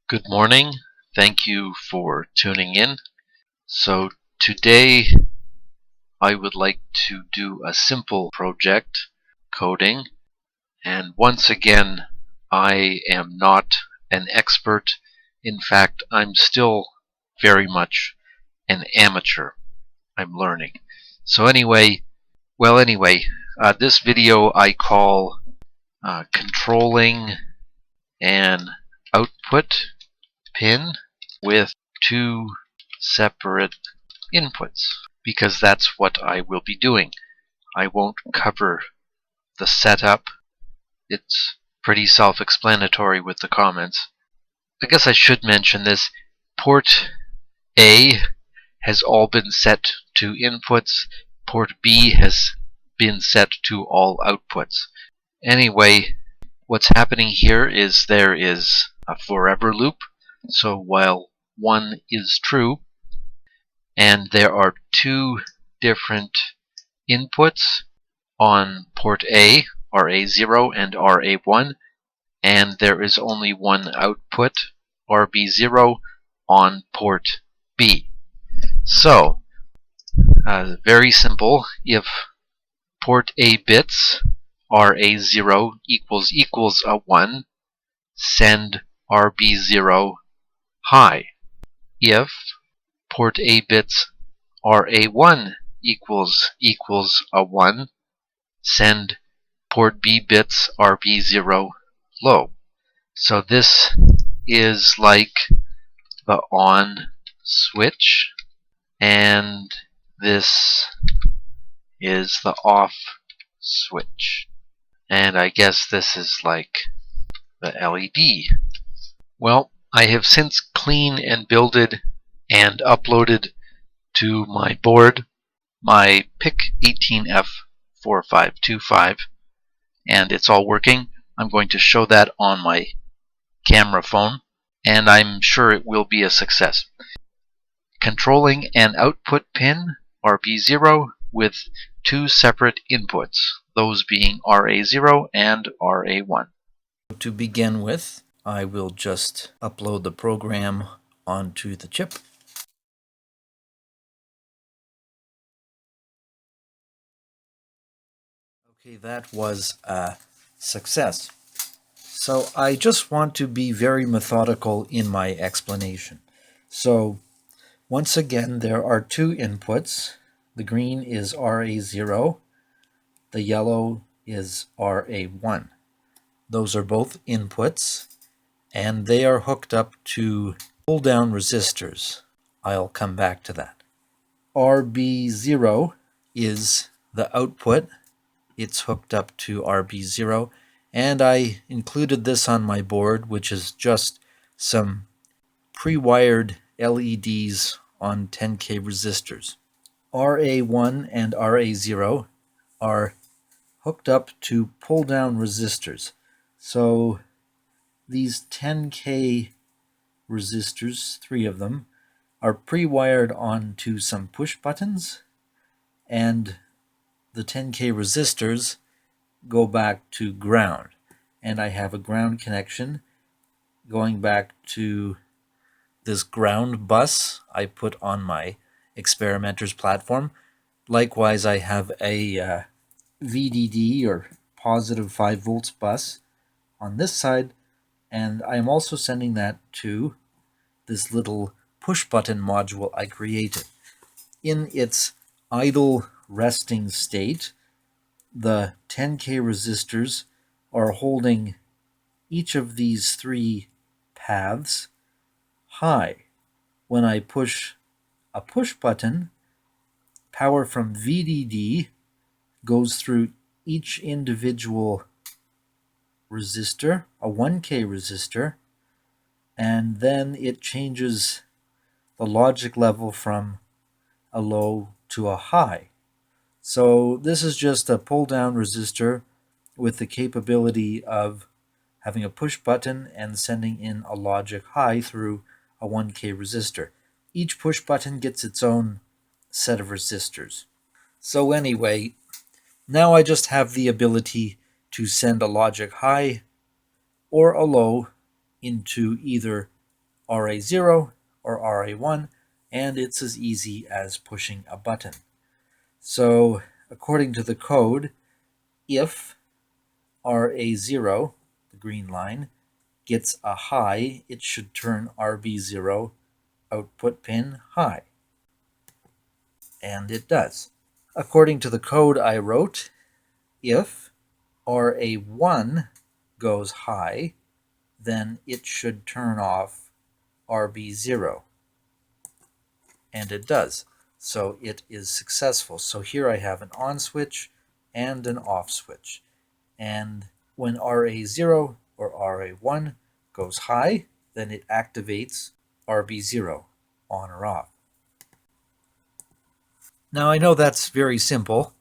Good morning. Thank you for tuning in. So today I would like to do a simple project coding, and once again I am not an expert. In fact, I'm still very much an amateur. I'm learning. So anyway, this video I call controlling an output pin with two separate inputs, because that's what I will be doing. I won't cover the setup. It's pretty self-explanatory with the comments. I guess I should mention this. Port A has all been set to inputs. Port B has been set to all outputs. Anyway, what's happening here is there is a forever loop. So while 1 is true, and there are two different inputs on port A, RA0 and RA1, and there is only one output, RB0, on port B. So, very simple. If port A bits RA0 equals a 1, send RB0 high. If port A bits RA1 equals a 1, send port B bits RB0 low. So this is like the on switch, and this is the off switch. And I guess this is like the LED. Well, I have since cleaned and builded and uploaded to my board my PIC18F4525, and it's all working. I'm going to show that on my camera phone, and I'm sure it will be a success. Controlling an output pin, RB0, with two separate inputs, those being RA0 and RA1. To begin with, I will just upload the program onto the chip. Okay, that was a success. So I just want to be very methodical in my explanation. So once again, there are two inputs. The green is RA0, the yellow is RA1. Those are both inputs, and they are hooked up to pull-down resistors. I'll come back to that. RB0 is the output. It's hooked up to RB0, and I included this on my board, which is just some pre-wired LEDs on 10K resistors. RA1 and RA0 are hooked up to pull-down resistors. So these 10K resistors, 3 of them, are pre-wired onto some push buttons, and the 10K resistors go back to ground. And I have a ground connection going back to this ground bus I put on my experimenter's platform. Likewise, I have a VDD, or positive 5 volts bus, on this side, and I'm also sending that to this little push button module I created. In its idle resting state, the 10K resistors are holding each of these 3 paths high. When I push a push button, power from VDD goes through each individual resistor, a 1K resistor, and then it changes the logic level from a low to a high. So this is just a pull-down resistor with the capability of having a push button and sending in a logic high through a 1K resistor. Each push button gets its own set of resistors. So anyway, now I just have the ability to send a logic high or a low into either RA0 or RA1, and it's as easy as pushing a button. So according to the code, if RA0, the green line, gets a high, it should turn RB0 output pin high. And it does. According to the code I wrote, if RA1 goes high, then it should turn off RB0. And it does. So it is successful. So here I have an on switch and an off switch. And when RA0 or RA1 goes high, then it activates RB0, on or off. Now I know that's very simple,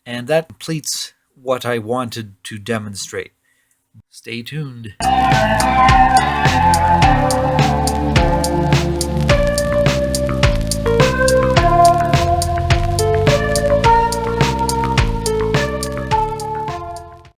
and that completes what I wanted to demonstrate. Stay tuned.